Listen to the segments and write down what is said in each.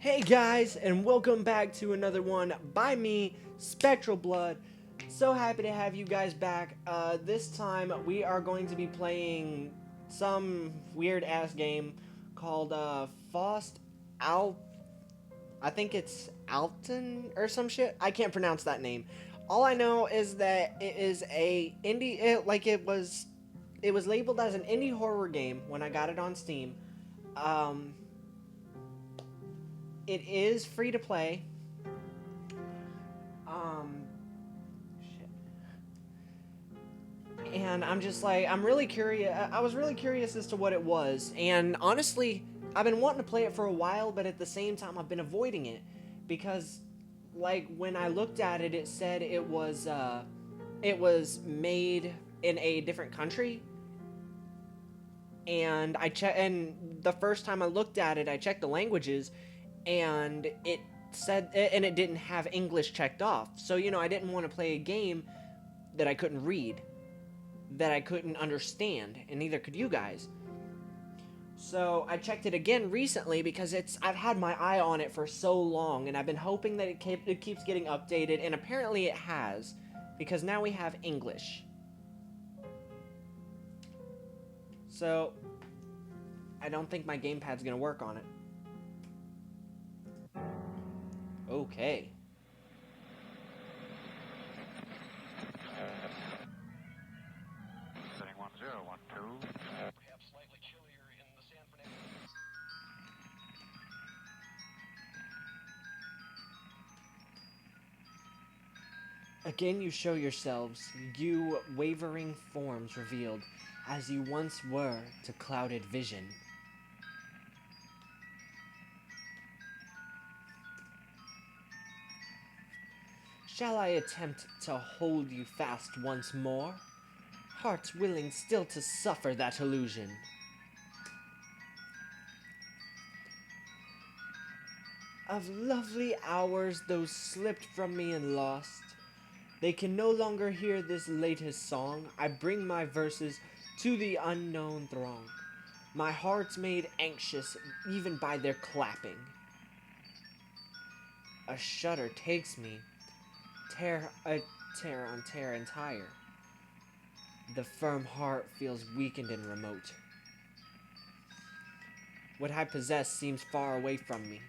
Hey guys, and welcome back to another one by me, Spectral Blood. So happy to have you guys back. This time we are going to be playing some weird ass game called Fausts Al. I think it's Alton or some shit. I can't pronounce that name. All I know is that it is a indie. It was labeled as an indie horror game when I got it on Steam. Um, it is free to play. Um, shit. And I'm just like, I'm really curious. I was really curious as to what it was. And honestly, I've been wanting to play it for a while, but at the same time, I've been avoiding it because, like, when I looked at it, it said it was made in a different country. And and the first time I looked at it, I checked the languages, and it didn't have English checked off. So I didn't want to play a game that I couldn't read, that I couldn't understand, and neither could you guys. So I checked it again recently because I've had my eye on it for so long, and I've been hoping that it keeps getting updated, and apparently it has, because now we have English. So I don't think my gamepad's gonna work on it. Okay. Setting 1012. Perhaps slightly chillier in the San Fernando. Again you show yourselves, you wavering forms revealed, as you once were to clouded vision. Shall I attempt to hold you fast once more? Hearts willing still to suffer that illusion. Of lovely hours those slipped from me and lost, they can no longer hear this latest song. I bring my verses to the unknown throng. My heart's made anxious even by their clapping. A shudder takes me, tear on tear entire. The firm heart feels weakened and remote. What I possess seems far away from me,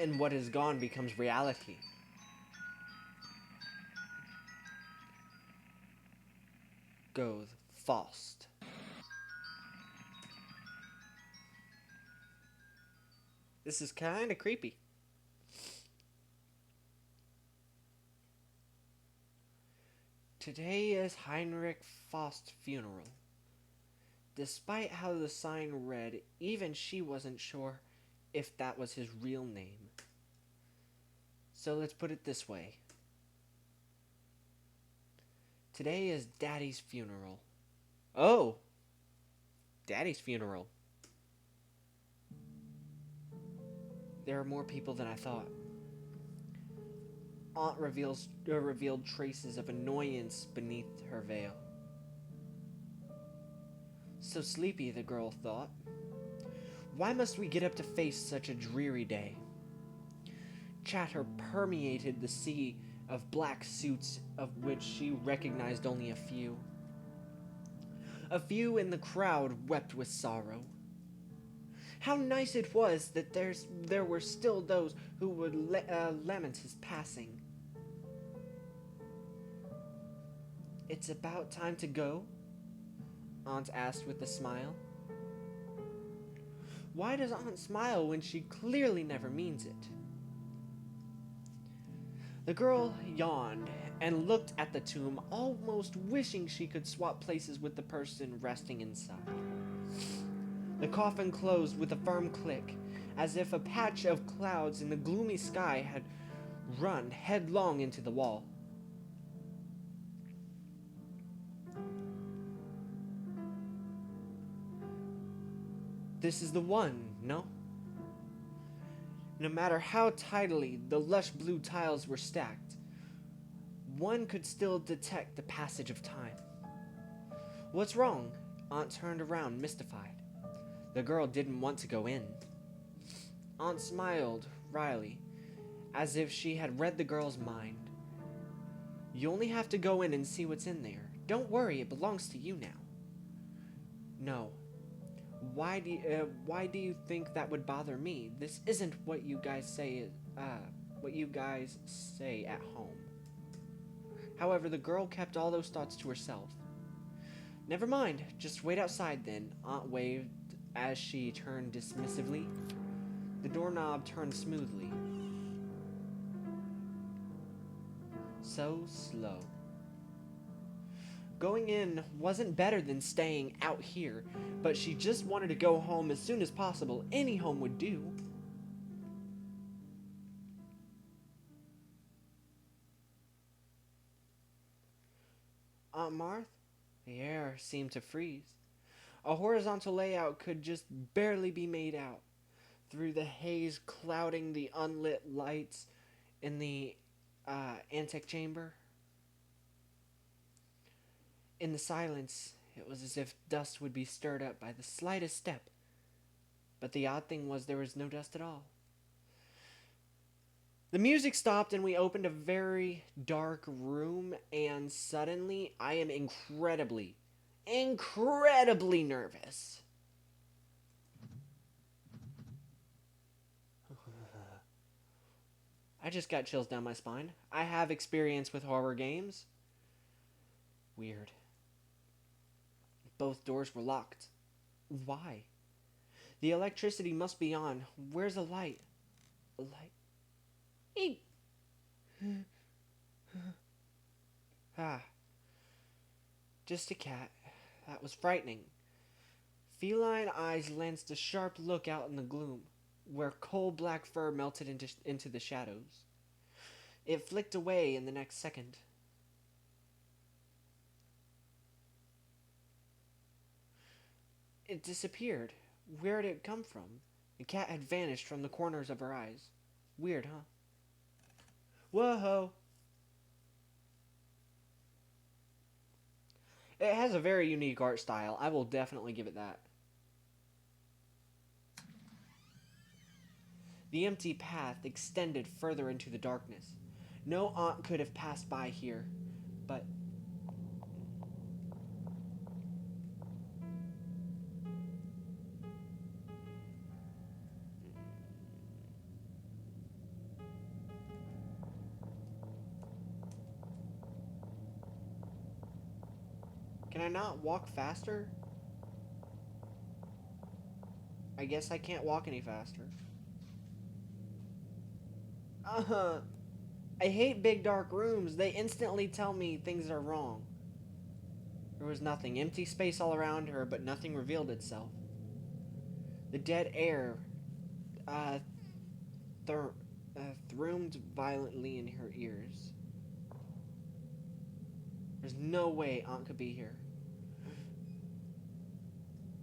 and what is gone becomes reality. Goes Faust. This is kind of creepy. Today is Heinrich Faust's funeral. Despite how the sign read, even she wasn't sure if that was his real name. So let's put it this way. Today is Daddy's funeral. Oh! Daddy's funeral. There are more people than I thought. Aunt revealed traces of annoyance beneath her veil. So sleepy, the girl thought. Why must we get up to face such a dreary day? Chatter permeated the sea of black suits, of which she recognized only a few. A few in the crowd wept with sorrow. How nice it was that there were still those who would lament his passing. It's about time to go? Aunt asked with a smile. Why does Aunt smile when she clearly never means it? The girl yawned and looked at the tomb, almost wishing she could swap places with the person resting inside. The coffin closed with a firm click, as if a patch of clouds in the gloomy sky had run headlong into the wall. This is the one, no? No matter how tidily the lush blue tiles were stacked, one could still detect the passage of time. What's wrong? Aunt turned around, mystified. The girl didn't want to go in. Aunt smiled wryly, as if she had read the girl's mind. You only have to go in and see what's in there. Don't worry, it belongs to you now. No. Why do you think that would bother me? This isn't what you guys say at home. However, the girl kept all those thoughts to herself. Never mind, just wait outside then, Aunt waved as she turned dismissively. The doorknob turned smoothly. So slow. Going in wasn't better than staying out here, but she just wanted to go home as soon as possible. Any home would do. Aunt Martha? The air seemed to freeze. A horizontal layout could just barely be made out. Through the haze clouding the unlit lights in the antique chamber. In the silence, it was as if dust would be stirred up by the slightest step. But the odd thing was there was no dust at all. The music stopped and we opened a very dark room, and suddenly I am incredibly nervous. I just got chills down my spine. I have experience with horror games. Weird. Both doors were locked. Why? The electricity must be on. Where's the light? A light? Eek! Just a cat. That was frightening. Feline eyes lanced a sharp look out in the gloom, where coal-black fur melted into the shadows. It flicked away in the next second. It disappeared. Where did it come from? The cat had vanished from the corners of her eyes. Weird, huh? Whoa! It has a very unique art style. I will definitely give it that. The empty path extended further into the darkness. No aunt could have passed by here, but... Can I not walk faster? I guess I can't walk any faster. I hate big dark rooms. They instantly tell me things are wrong. There was nothing. Empty space all around her, but nothing revealed itself. The dead air thrummed violently in her ears. There's no way Aunt could be here.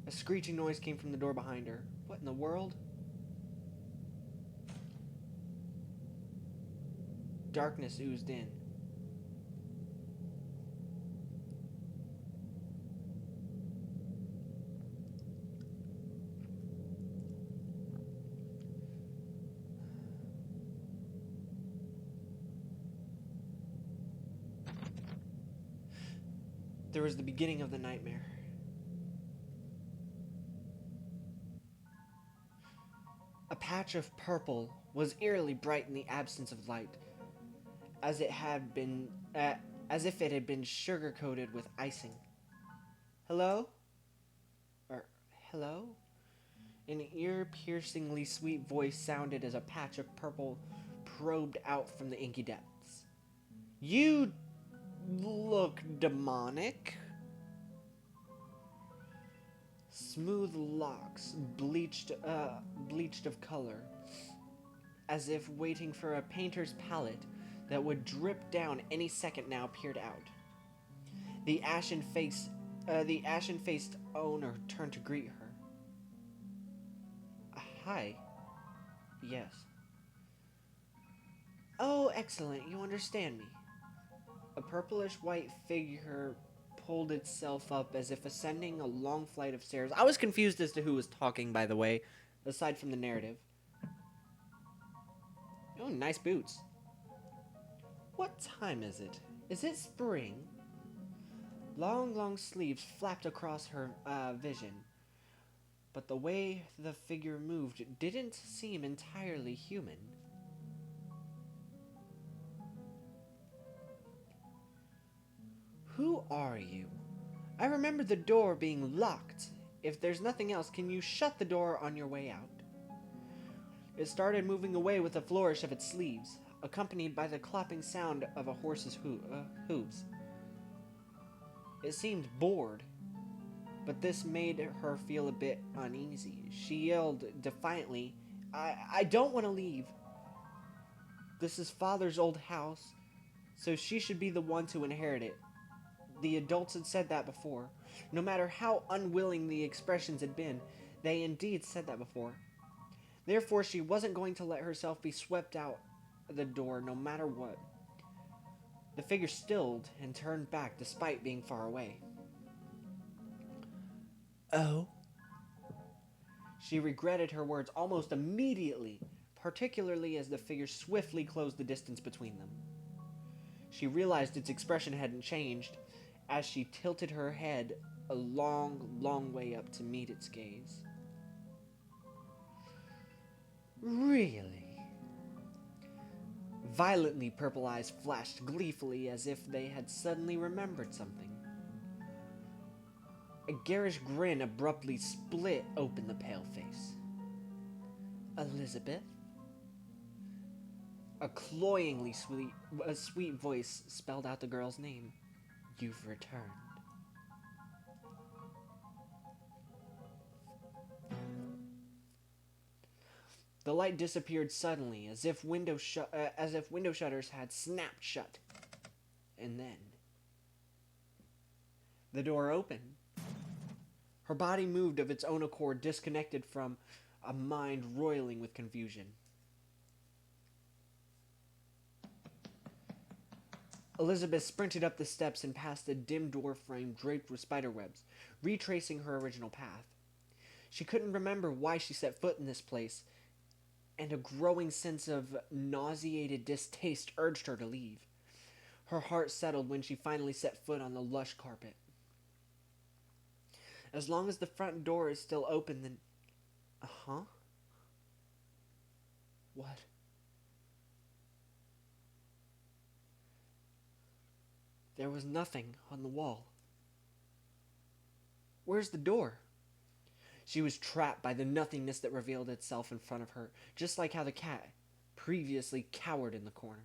A screeching noise came from the door behind her. What in the world? Darkness oozed in. There was the beginning of the nightmare. A patch of purple was eerily bright in the absence of light, as if it had been sugar-coated with icing. Hello? Hello? An ear-piercingly sweet voice sounded as a patch of purple probed out from the inky depths. You look demonic. Smooth locks, bleached of color, as if waiting for a painter's palette that would drip down any second now, peered out. The ashen-faced owner turned to greet her. Hi. Yes. Oh, excellent. You understand me. A purplish-white figure pulled itself up as if ascending a long flight of stairs. I was confused as to who was talking, by the way, aside from the narrative. Oh, nice boots. What time is it? Is it spring? Long, long sleeves flapped across her vision, but the way the figure moved didn't seem entirely human. Who are you? I remember the door being locked. If there's nothing else, can you shut the door on your way out? It started moving away with a flourish of its sleeves, accompanied by the clopping sound of a horse's hooves. It seemed bored, but this made her feel a bit uneasy. She yelled defiantly, I don't want to leave. This is Father's old house, so she should be the one to inherit it. The adults had said that before. No matter how unwilling the expressions had been, they indeed said that before. Therefore, she wasn't going to let herself be swept out the door no matter what. The figure stilled and turned back despite being far away. Oh? She regretted her words almost immediately, particularly as the figure swiftly closed the distance between them. She realized its expression hadn't changed as she tilted her head a long, long way up to meet its gaze. Really? Violently purple eyes flashed gleefully as if they had suddenly remembered something. A garish grin abruptly split open the pale face. Elizabeth? A cloyingly sweet voice spelled out the girl's name. You've returned. The light disappeared suddenly, as if window shutters had snapped shut. And then the door opened. Her body moved of its own accord, disconnected from a mind roiling with confusion. Elizabeth sprinted up the steps and past a dim door frame draped with spiderwebs, retracing her original path. She couldn't remember why she set foot in this place, and a growing sense of nauseated distaste urged her to leave. Her heart settled when she finally set foot on the lush carpet. As long as the front door is still open, then... Uh-huh? What? There was nothing on the wall. Where's the door? She was trapped by the nothingness that revealed itself in front of her, just like how the cat previously cowered in the corner.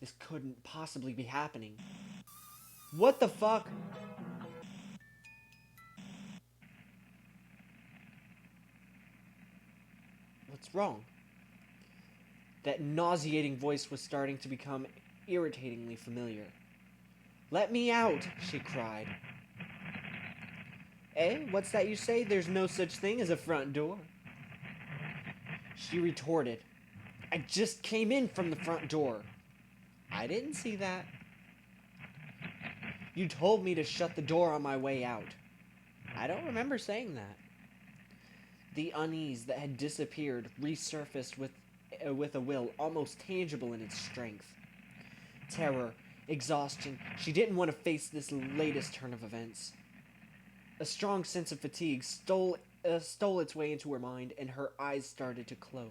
This couldn't possibly be happening. What the fuck? What's wrong? That nauseating voice was starting to become irritatingly familiar. Let me out, she cried. Eh? What's that you say? There's no such thing as a front door. She retorted. I just came in from the front door. I didn't see that. You told me to shut the door on my way out. I don't remember saying that. The unease that had disappeared resurfaced with a will almost tangible in its strength. Terror, exhaustion, she didn't want to face this latest turn of events. A strong sense of fatigue stole its way into her mind, and her eyes started to close.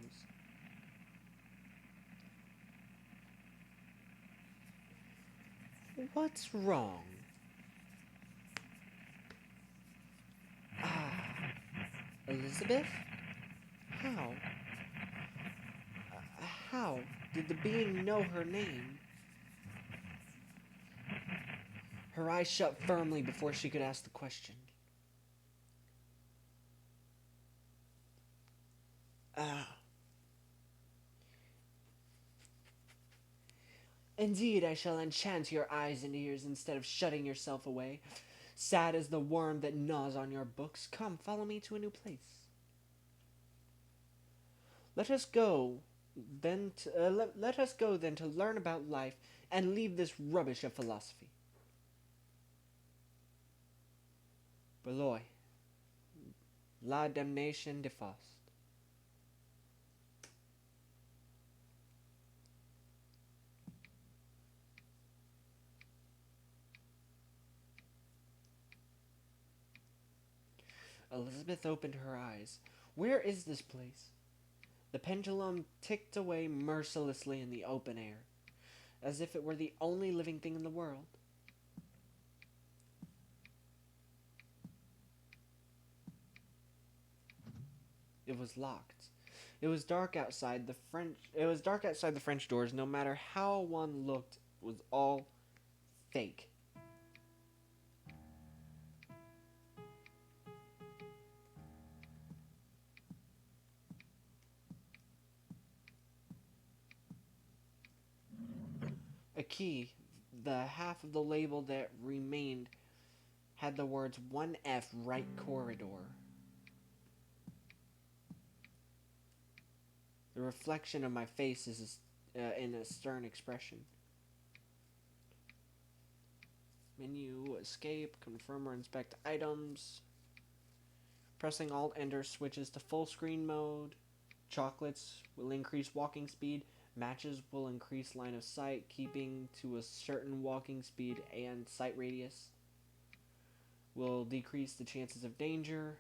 What's wrong? Ah, Elizabeth? How? How did the being know her name? Her eyes shut firmly before she could ask the question. Indeed, I shall enchant your eyes and ears instead of shutting yourself away, sad as the worm that gnaws on your books. Come, follow me to a new place. Let us go then to learn about life and leave this rubbish of philosophy. Beloy, la damnation de Faust. Elizabeth opened her eyes. Where is this place? The pendulum ticked away mercilessly in the open air, as if it were the only living thing in the world. It was locked. It was dark outside the French doors. No matter how one looked, it was all fake. A key, the half of the label that remained, had the words 1F right corridor. The reflection of my face is in a stern expression. Menu, escape, confirm or inspect items. Pressing Alt Enter switches to full screen mode. Chocolates will increase walking speed. Matches will increase line of sight, keeping to a certain walking speed and sight radius. Will decrease the chances of danger.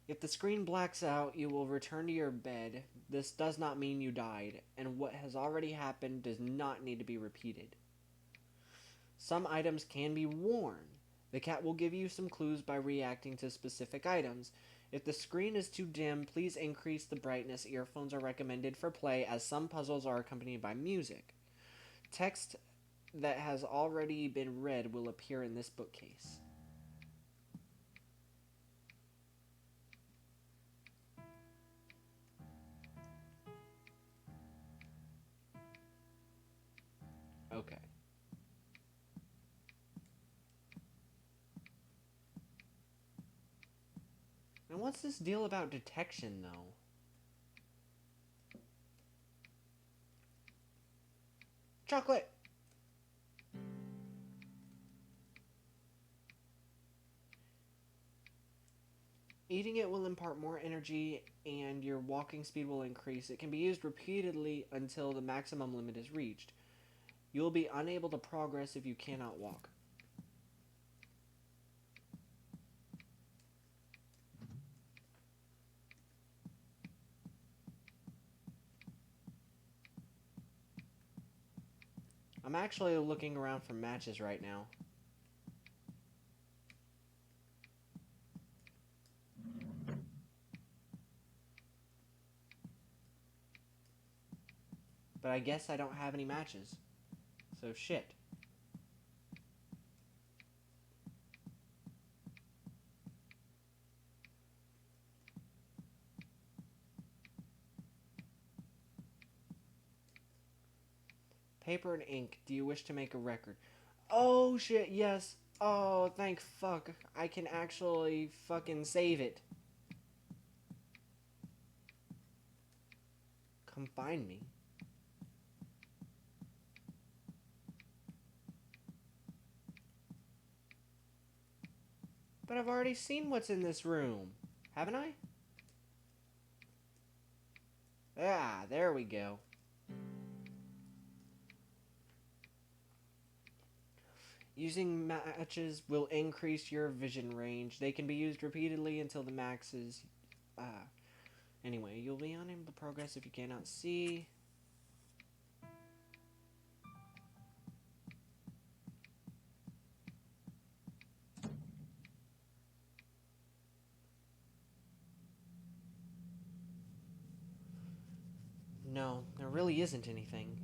If the screen blacks out, you will return to your bed. This does not mean you died, and what has already happened does not need to be repeated. Some items can be worn. The cat will give you some clues by reacting to specific items. If the screen is too dim, please increase the brightness. Earphones are recommended for play, as some puzzles are accompanied by music. Text that has already been read will appear in this bookcase. Okay. Now what's this deal about detection, though? Chocolate! Eating it will impart more energy and your walking speed will increase. It can be used repeatedly until the maximum limit is reached. You will be unable to progress if you cannot walk. I'm actually looking around for matches right now. But I guess I don't have any matches. So shit. Paper and ink. Do you wish to make a record? Oh shit, yes. Oh, thank fuck. I can actually fucking save it. Come find me. But I've already seen what's in this room. Haven't I? Ah, there we go. Using matches will increase your vision range. They can be used repeatedly until the max is... Anyway, you'll be unable to progress if you cannot see. No, there really isn't anything.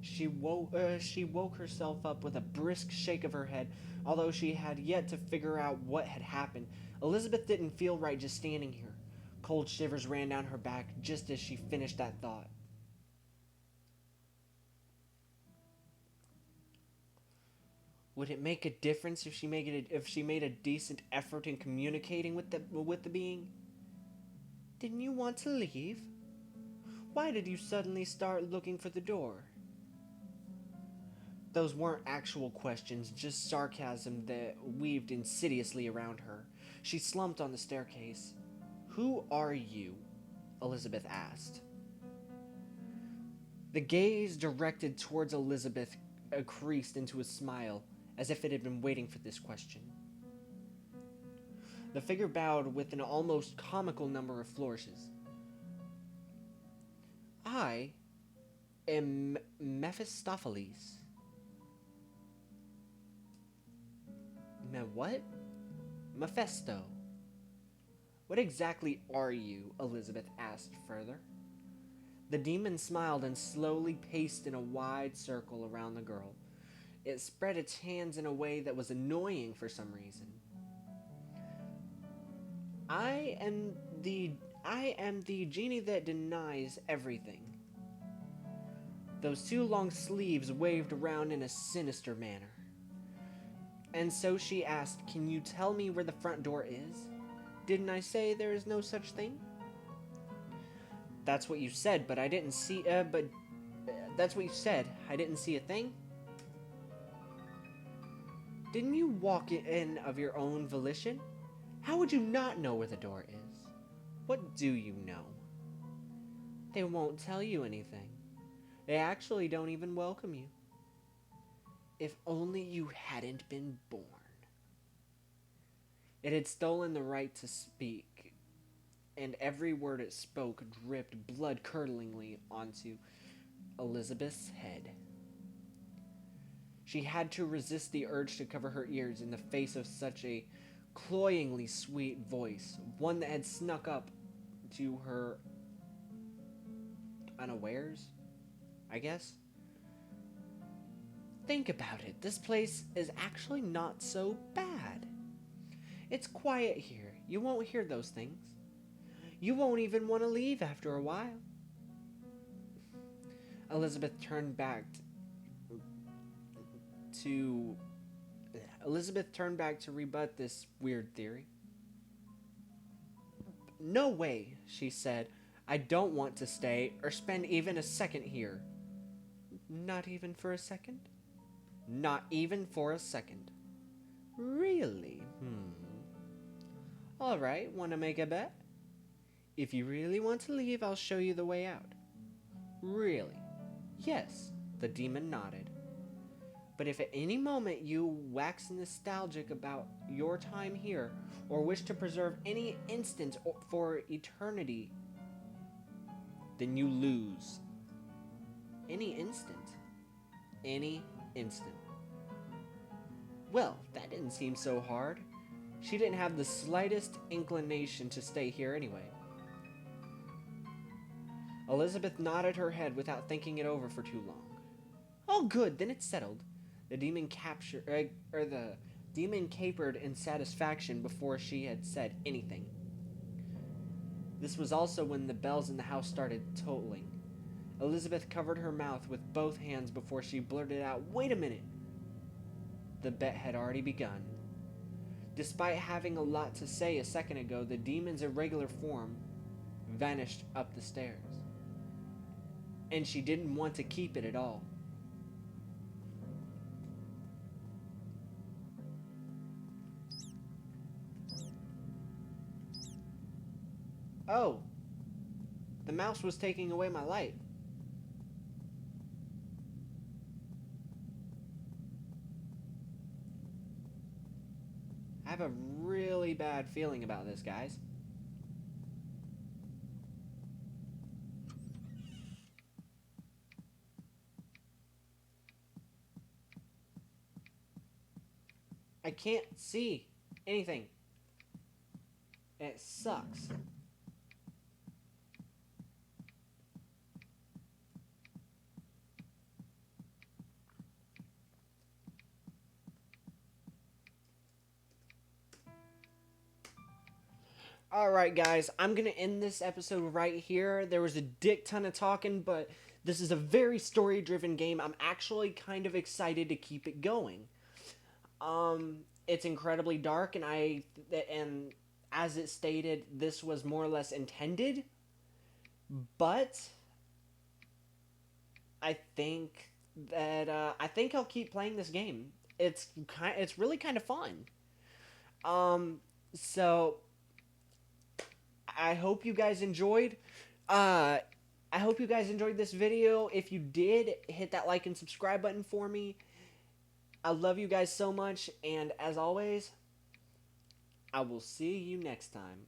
She woke herself up with a brisk shake of her head, although she had yet to figure out what had happened. Elizabeth didn't feel right just standing here. Cold shivers ran down her back just as she finished that thought. Would it make a difference if she made a decent effort in communicating with the being? Didn't you want to leave? Why did you suddenly start looking for the door? Those weren't actual questions, just sarcasm that weaved insidiously around her. She slumped on the staircase. Who are you? Elizabeth asked. The gaze directed towards Elizabeth creased into a smile, as if it had been waiting for this question. The figure bowed with an almost comical number of flourishes. I am Mephistopheles. What? Mephisto. What exactly are you? Elizabeth asked further. The demon smiled and slowly paced in a wide circle around the girl. It spread its hands in a way that was annoying for some reason. I am the genie that denies everything. Those two long sleeves waved around in a sinister manner. And so she asked, "Can you tell me where the front door is? Didn't I say there is no such thing?" That's what you said, but I didn't see, that's what you said. I didn't see a thing. Didn't you walk in of your own volition? How would you not know where the door is? What do you know? They won't tell you anything. They actually don't even welcome you. If only you hadn't been born. It had stolen the right to speak, and every word it spoke dripped blood-curdlingly onto Elizabeth's head. She had to resist the urge to cover her ears in the face of such a cloyingly sweet voice, one that had snuck up to her unawares, I guess. Think about it. This place is actually not so bad. It's quiet here. You won't hear those things. You won't even want to leave after a while. Elizabeth turned back to rebut this weird theory. No way, she said. I don't want to stay or spend even a second here. Not even for a second? Not even for a second. Really? All right, want to make a bet? If you really want to leave, I'll show you the way out. Really? Yes, the demon nodded. But if at any moment you wax nostalgic about your time here, or wish to preserve any instant for eternity, then you lose. Any instant. Any instant. Well, that didn't seem so hard. She didn't have the slightest inclination to stay here anyway. Elizabeth nodded her head without thinking it over for too long. Oh, good, then it's settled. The demon capered in satisfaction before she had said anything. This was also when the bells in the house started tolling. Elizabeth covered her mouth with both hands before she blurted out, "Wait a minute!" The bet had already begun. Despite having a lot to say a second ago, the demon's irregular form vanished up the stairs. And she didn't want to keep it at all. Oh, the mouse was taking away my light. I have a really bad feeling about this, guys. I can't see anything. It sucks. Alright, guys, I'm going to end this episode right here. There was a dick ton of talking, but this is a very story-driven game. I'm actually kind of excited to keep it going. It's incredibly dark, and as it stated, this was more or less intended, but I think that I'll keep playing this game. It's really kind of fun. So I hope you guys enjoyed. I hope you guys enjoyed this video. If you did, hit that like and subscribe button for me. I love you guys so much, and as always, I will see you next time.